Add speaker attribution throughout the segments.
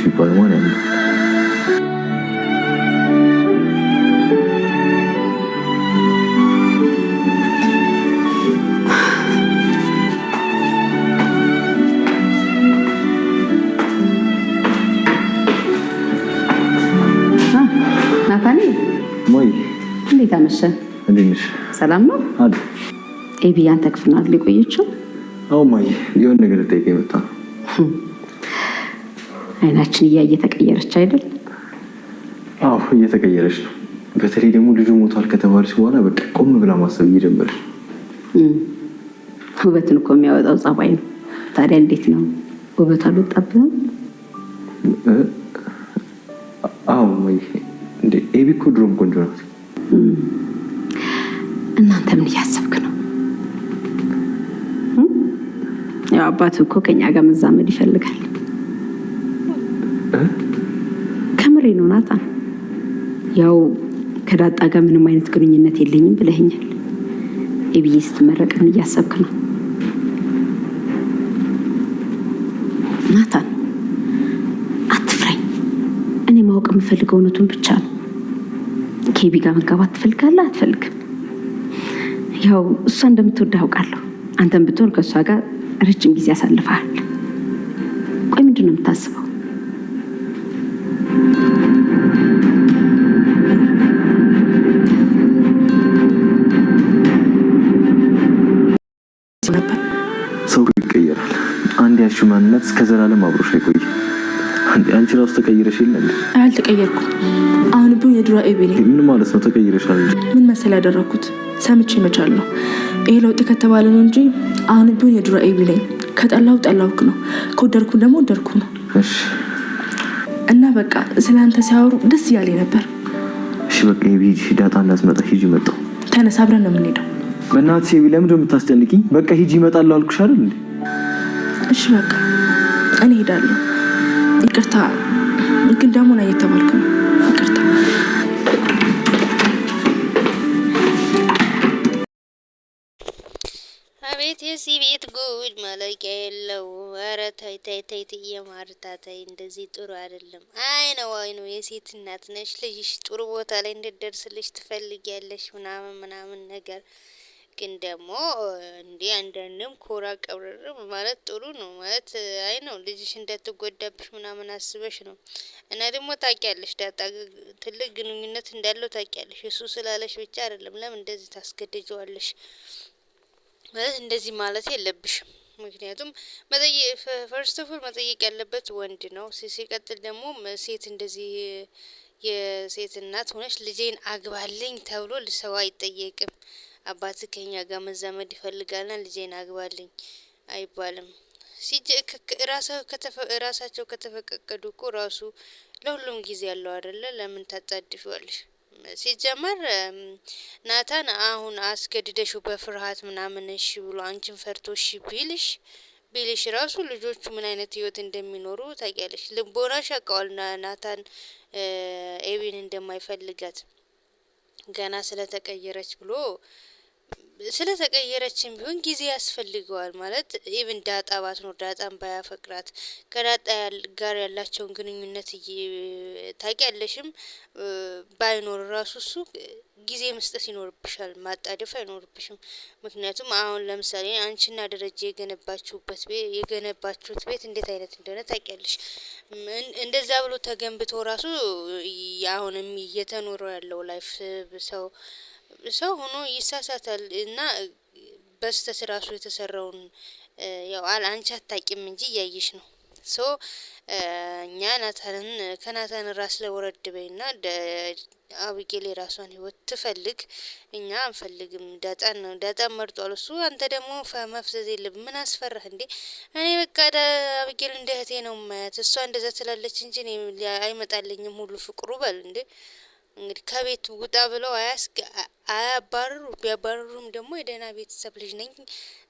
Speaker 1: ቢባል ማን ያምናል?
Speaker 2: ናታኒ
Speaker 1: ሞይ
Speaker 2: እንዴት አመሸ?
Speaker 1: እንዴት ነሽ?
Speaker 2: ሰላም ነው
Speaker 1: አለ
Speaker 2: ኤቢ አንተ ክፍል ነው አይደል የቆየችው?
Speaker 1: አዎ ሞይ የሆነ ነገር ልጠይቅህ መጣ።
Speaker 2: አይናችን እያየ ተቀየረች አይደል?
Speaker 1: አዎ እየተቀየረች ነው። በተለይ ደግሞ ልጁ ሞቷል ከተባለች በኋላ በቃ ቆም ብላ ማሰብ እየጀመረች።
Speaker 2: ውበትን እኮ የሚያወጣው ጸባይ ነው። ታዲያ እንዴት ነው ውበቷ አልወጣብህም?
Speaker 1: አዎ ሞይ እንዴ ኤቢ እኮ ድሮም ቆንጆ ናት።
Speaker 2: እናንተ ምን እያሰብክ ነው? ያው አባቱ እኮ ከኛ ጋር መዛመድ ይፈልጋል። ከምሬ ነው ናታን። ያው ከዳጣ ጋር ምንም አይነት ግንኙነት የለኝም ብለኸኛል። ኤቢዬ ስትመረቅ ምን እያሰብክ ነው? ናታን አትፍራኝ። እኔ ማወቅ የምፈልገው እውነቱን ብቻ ነው። ከኤቢ ጋር መጋባት ትፈልጋለህ አትፈልግም? ያው እሷ እንደምትወድ አውቃለሁ። አንተም ብትሆን ከእሷ ጋር ረጅም ጊዜ አሳልፈሃል። ቆይ ምንድን ነው የምታስበው?
Speaker 1: ሰው ይቀየራል። አንድ ያልሽው ማንነት እስከ ዘላለም አብሮሽ አይቆይም። አንቺ ራሱ ተቀይረሽ የለ እንዴ?
Speaker 3: አልተቀየርኩም። አሁን ቢሆን የድሮ ኤቢ ነኝ።
Speaker 1: ምን ማለት ነው ተቀይረሻል እንጂ?
Speaker 3: ምን መሰል ያደረኩት ሰምቼ መቻለሁ። ይሄ ለውጥ ከተባለ ነው እንጂ አሁን ቢሆን የድሮ ኤቢ ነኝ። ከጠላው ጠላውክ ነው፣ ከወደድኩ ደግሞ ወደድኩ ነው።
Speaker 1: እሺ
Speaker 3: እና በቃ ስለአንተ ሲያወሩ ደስ እያለኝ ነበር።
Speaker 1: እሺ በቃ ኤቢ ሂጂ፣ ዳጣ እንዳትመጣ ሂጂ። መጣሁ።
Speaker 3: ተነስ አብረን ነው የምንሄደው።
Speaker 1: በእናትሽ ኤቢ ለምንድን ነው የምታስጨንቂኝ? በቃ ሂጂ እመጣለሁ አልኩሽ አይደል እንዴ?
Speaker 3: እሺ በቃ እኔ ሄዳለሁ። ይቅርታ ግን ደግሞ ነው እየተባልክ ነው። ይቅርታ።
Speaker 4: አቤት የዚህ ቤት ጉድ ማለቂያ የለው። ኧረ ተይ ተይ ተይ ትዬ ማርታ ተይ፣ እንደዚህ ጥሩ አይደለም። አይ ነው የሴት እናት ነሽ፣ ልጅሽ ጥሩ ቦታ ላይ እንድትደርስልሽ ትፈልጊያለሽ ምናምን ነገር። ግን ደግሞ እንዲህ አንዳንድም ኮራ ቀብረር ማለት ጥሩ ነው ማለት አይ ነው ልጅሽ እንዳትጎዳብሽ ምናምን አስበሽ ነው። እና ደግሞ ታውቂያለሽ ዳጣ ትልቅ ግንኙነት እንዳለው ታውቂያለሽ። እሱ ስላለሽ ብቻ አይደለም። ለምን እንደዚህ ታስገድጀዋለሽ? ማለት እንደዚህ ማለት የለብሽም። ምክንያቱም ፈርስት ኦፍ ኦል መጠየቅ ያለበት ወንድ ነው። ሲቀጥል ደግሞ ሴት እንደዚህ የሴት እናት ሆነች ልጄን አግባልኝ ተብሎ ሰው አይጠየቅም። አባት ከኛ ጋር መዛመድ ይፈልጋልና ልጄን አግባልኝ አይባልም። ራሳቸው ከተፈቀቀዱ እኮ ራሱ ለሁሉም ጊዜ ያለው አይደለ? ለምን ታጣድፊዋለሽ? ሲጀመር ናታን አሁን አስገድደሽው በፍርሃት ምናምን እሺ ብሎ አንቺን ፈርቶ እሺ ቢልሽ ራሱ ልጆቹ ምን አይነት ህይወት እንደሚኖሩ ታውቂያለሽ። ልቦናሽ ያውቀዋል ናታን ኤቢን እንደማይፈልጋት ገና ስለተቀየረች ብሎ ስለተቀየረችም ቢሆን ጊዜ ያስፈልገዋል። ማለት ኢቭን ዳጣ ባትኖር ዳጣን ባያፈቅራት ከዳጣ ጋር ያላቸውን ግንኙነት ታውቂያለሽም ባይኖር ራሱ እሱ ጊዜ መስጠት ይኖርብሻል፣ ማጣደፍ አይኖርብሽም። ምክንያቱም አሁን ለምሳሌ አንቺና ደረጃ የገነባችሁት ቤት እንዴት አይነት እንደሆነ ታውቂያለሽ። እንደዛ ብሎ ተገንብቶ ራሱ አሁንም እየተኖረ ያለው ላይፍ ሰው ሆኖ ይሳሳታል እና በስተት ራሱ የተሰራውን ያው አንቺ አታቂም እንጂ እያየሽ ነው። ሶ እኛ ከናታን ራስ ለወረድ በይና አብጌል የራሷን ህይወት ትፈልግ፣ እኛ አንፈልግም። ዳጣን መርጧል እሱ። አንተ ደግሞ መፍዘዝ የለብም። ምን አስፈራህ እንዴ? እኔ በቃ አብጌል እንደ እህቴ ነው ማያት። እሷ እንደዛ ትላለች እንጂ አይመጣልኝም ሁሉ ፍቅሩ በል እንዴ። እንግዲህ ከቤት ውጣ ብለው ቢያባረሩም ደግሞ የደህና ቤተሰብ ልጅ ነኝ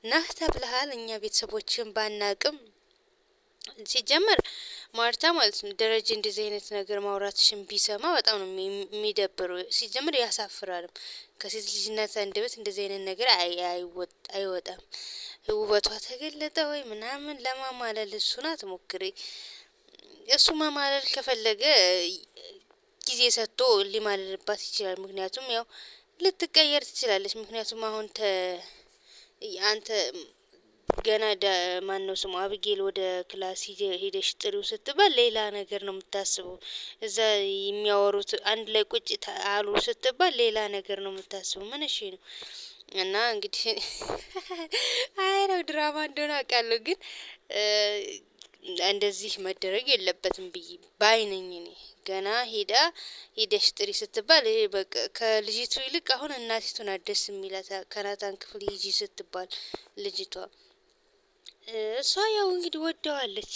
Speaker 4: ናህ ተብለሃል። እኛ ቤተሰቦችን ባናቅም ሲጀመር ማርታ ማለት ነው ደረጀ እንደዚህ አይነት ነገር ማውራትሽን ቢሰማ በጣም ነው የሚደብረው። ሲጀመር ያሳፍራልም። ከሴት ልጅነት አንደበት እንደዚህ አይነት ነገር አይወጣም። ውበቷ ተገለጠ ወይ ምናምን ለማማለል እሱን አትሞክሪ። እሱ ማማለል ከፈለገ ጊዜ ሰጥቶ ሊማልልባት ይችላል። ምክንያቱም ያው ልትቀየር ትችላለች። ምክንያቱም አሁን አንተ ገና ማን ነው ስሙ አብጌል ወደ ክላስ ሄደሽ ጥሪው ስትባል ሌላ ነገር ነው የምታስበው። እዛ የሚያወሩት አንድ ላይ ቁጭ አሉ ስትባል ሌላ ነገር ነው የምታስበው። ምን እሺ ነው እና እንግዲህ አይ ነው ድራማ እንደሆነ አውቃለሁ፣ ግን እንደዚህ መደረግ የለበትም ብዬ ባይነኝ እኔ። ገና ሄደሽ ጥሪ ስትባል ይሄ በቃ ከልጅቱ ይልቅ አሁን እናቲቱን ደስ የሚላት ከናታን ክፍል ሂጂ ስትባል ልጅቷ እሷ ያው እንግዲህ ወደዋለች።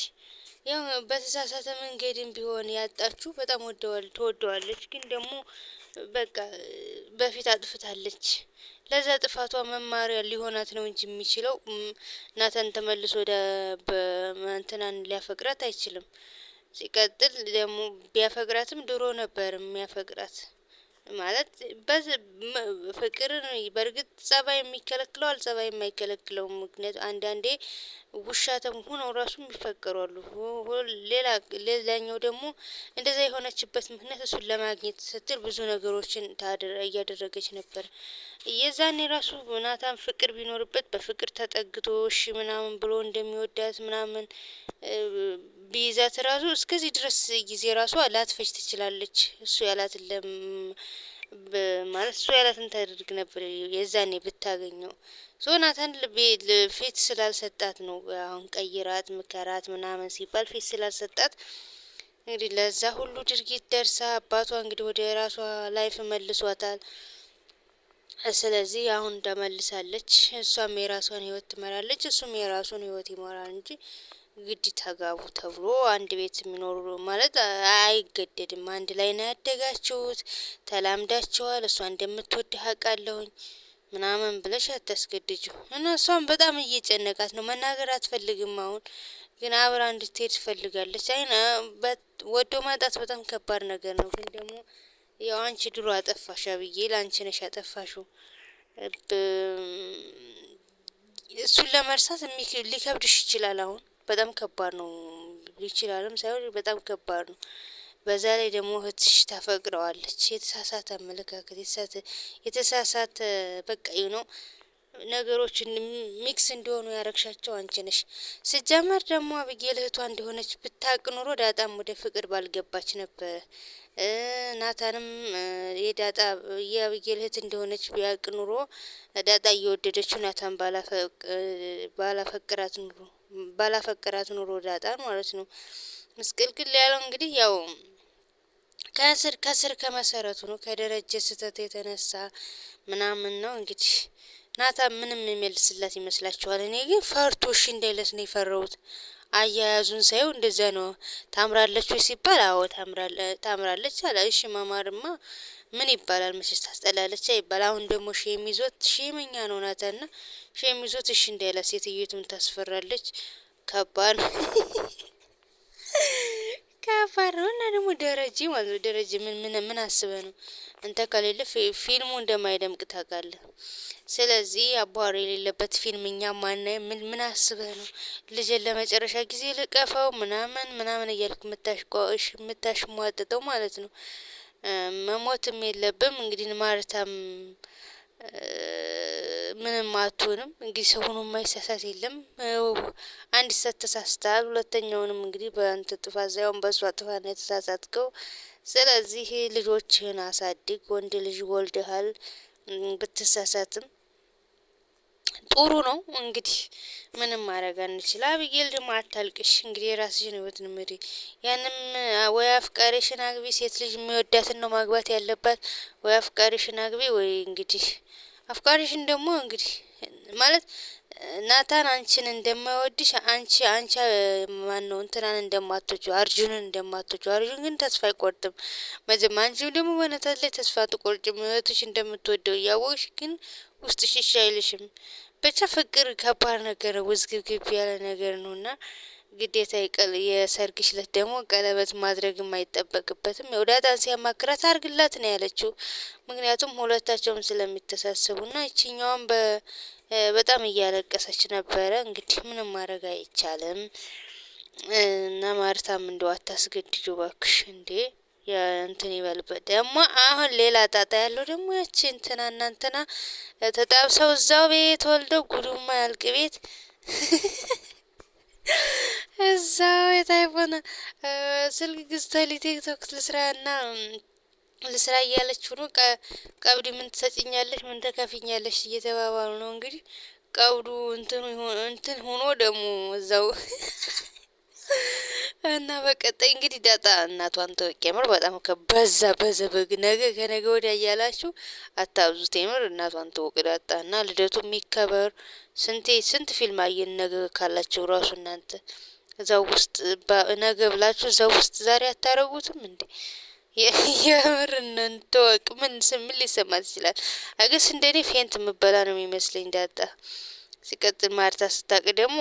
Speaker 4: ያው በተሳሳተ መንገድም ቢሆን ያጣችሁ በጣም ትወደዋለች። ግን ደግሞ በቃ በፊት አጥፍታለች። ለዛ ጥፋቷ መማሪያ ሊሆናት ነው እንጂ የሚችለው ናታን ተመልሶ ወደ እንትናን ሊያፈቅራት አይችልም። ሲቀጥል ደግሞ ቢያፈቅራትም ድሮ ነበር የሚያፈቅራት። ማለት ፍቅርን በእርግጥ ጸባይ የሚከለክለዋል፣ ጸባይ የማይከለክለውም። ምክንያቱ አንዳንዴ ውሻተም ሆነው ራሱ ይፈቀራሉ። ሌላኛው ደግሞ እንደዛ የሆነችበት ምክንያት እሱን ለማግኘት ስትል ብዙ ነገሮችን እያደረገች ነበር። የዛኔ ራሱ ናታን ፍቅር ቢኖርበት በፍቅር ተጠግቶ እሺ ምናምን ብሎ እንደሚወዳት ምናምን ቢይዛት ራሱ እስከዚህ ድረስ ጊዜ ራሷ ላትፈጅ ትችላለች። እሱ ያላትን ማለት እሱ ያላትን ታደርግ ነበር የዛኔ ብታገኘው። ናታን ፊት ስላልሰጣት ነው አሁን ቀይራት ምከራት ምናምን ሲባል ፊት ስላልሰጣት እንግዲህ ለዛ ሁሉ ድርጊት ደርሳ አባቷ እንግዲህ ወደ ራሷ ላይፍ መልሷታል። ስለዚህ አሁን ተመልሳለች። እሷም የራሷን ህይወት ትመራለች፣ እሱም የራሱን ህይወት ይመራል እንጂ ግድ ተጋቡ ተብሎ አንድ ቤት የሚኖሩ ማለት አይገደድም። አንድ ላይ ነው ያደጋችሁት፣ ተላምዳችኋል። እሷ እንደምትወድህ አውቃለሁኝ ምናምን ብለሽ አታስገድጁ። እና እሷም በጣም እየጨነቃት ነው፣ መናገር አትፈልግም። አሁን ግን አብራ እንድትሄድ ትፈልጋለች። ወዶ ማጣት በጣም ከባድ ነገር ነው። ግን ደግሞ ያው አንቺ ድሮ አጠፋሽ አብዬ፣ ለአንቺ ነሽ ያጠፋሽው። እሱን ለመርሳት ሊከብድሽ ይችላል። አሁን በጣም ከባድ ነው። ይችላልም ሳይሆን በጣም ከባድ ነው። በዛ ላይ ደግሞ እህትሽ ታፈቅረዋለች። የተሳሳተ አመለካከት፣ የተሳሳተ በቃ ነው ነገሮችን ሚክስ እንዲሆኑ ያረግሻቸው አንቺ ነሽ። ስጀመር ደግሞ አብጌል እህቷ እንደሆነች ብታቅ ኑሮ ዳጣም ወደ ፍቅር ባልገባች ነበር። ናታንም የአብጌል እህት እንደሆነች ቢያቅ ኑሮ ዳጣ እየወደደችው ናታን ባላፈቅራት ኑሮ ዳጣን ማለት ነው። ምስቅልቅል ያለው እንግዲህ ያው ከስር ከመሰረቱ ነው፣ ከደረጀ ስህተት የተነሳ ምናምን ነው። እንግዲህ ናታን ምንም የሚመልስላት ይመስላችኋል? እኔ ግን ፈርቶ እሺ እንዳይለት ነው የፈራሁት። አያያዙን ሳይው እንደዛ ነው። ታምራለች ወይ ሲባል አዎ ታምራለች አለ። እሺ ማማርማ ምን ይባላል? መቼስ ታስጠላለች አይባል። አሁን ደግሞ ሼመኛ ነው ናታንና ሼሚዞት እሺ እንዳይላት ሴትዮቱም ታስፈራለች። ከባድ ነው። ከባድ ነው። እና ደግሞ ደረጀ ማለት ነው። ደረጀ ምን አስበ ነው አንተ ከሌለ ፊልሙ እንደማይደምቅ ታውቃለህ። ስለዚህ አቧራ የሌለበት ፊልም እኛ ማናየ ምን አስበህ ነው? ልጅን ለመጨረሻ ጊዜ ልቀፈው ምናምን እያልክ የምታሽሟጥጠው ማለት ነው። መሞትም የለብም እንግዲህ ማርታም ምንም አትሆንም። እንግዲህ ሰው ሆኖ የማይሳሳት የለም። አንድ ሰት ተሳስተሃል፣ ሁለተኛውንም እንግዲህ በአንተ ጥፋት ሳይሆን በእሷ ጥፋት ነው የተሳሳትከው። ስለዚህ ልጆችህን አሳድግ። ወንድ ልጅ ወልደሃል፣ ብትሳሳትም ጥሩ ነው። እንግዲህ ምንም ማድረግ አንችል። አብጌል ደግሞ አታልቅሽ። እንግዲህ የራስሽን ህይወት ንምሪ። ያንም ወይ አፍቃሪሽን አግቢ። ሴት ልጅ የሚወዳትን ነው ማግባት ያለባት። ወይ አፍቃሪሽን አግቢ ወይ እንግዲህ አፍቃሪሽን ደግሞ እንግዲህ ማለት ናታን አንቺን እንደማይወድሽ አንቺ ማን ነው እንትናን እንደማትወጂው አርጁንን እንደማትወጂው። አርጁን ግን ተስፋ አይቆርጥም። አንቺም ደግሞ በናታን ላይ ተስፋ አትቆርጭም። እህትሽ እንደምትወደው እያወቅሽ ግን ውስጥሽ እሺ አይልሽም። ብቻ ፍቅር ከባድ ነገር ነው፣ ውዝግብግብ ያለ ነገር ነውና ግዴታ የሰርግሽ ዕለት ደግሞ ቀለበት ማድረግም አይጠበቅበትም። ዳጣን ሲያማክራት አርግላት ነው ያለችው። ምክንያቱም ሁለታቸውም ስለሚተሳሰቡና ይችኛዋም በጣም እያለቀሰች ነበረ። እንግዲህ ምንም ማድረግ አይቻልም። እና ማርታም እንደው አታስገድጁ ባክሽ እንዴ እንትን ይበልበት። ደግሞ አሁን ሌላ ጣጣ ያለው ደግሞ ያቺ እንትና ተጣብሰው እዛው ቤት ወልደው ጉዱማ ያልቅ ቤት እዛው የታይፎን ስልክ ግዝተሊ ቲክቶክ ልስራ እያለችው ነው። ቀብድ ምን ትሰጭኛለሽ፣ ምን ተከፍኛለሽ እየተባባሉ ነው እንግዲህ። ቀብዱ እንትን ሆኖ ደግሞ እዛው እና በቀጣይ እንግዲህ ዳጣ እናቷን ተወቅ። የምር በጣም በዛ በግ ነገ ከነገ ወዲያ እያላችሁ አታብዙት። የምር እናቷን ተወቅ ዳጣ እና ልደቱ የሚከበር ስንት ፊልም አየን። ነገ ካላችሁ ራሱ እናንተ እዛው ውስጥ ነገ ብላችሁ እዛው ውስጥ ዛሬ አታረጉትም እንዴ? የምር ተወቅ። ምን ሊሰማት ይችላል? አገስ እንደኔ ፌንት የምበላ ነው የሚመስለኝ ዳጣ። ሲቀጥል ማርታ ስታቅ ደግሞ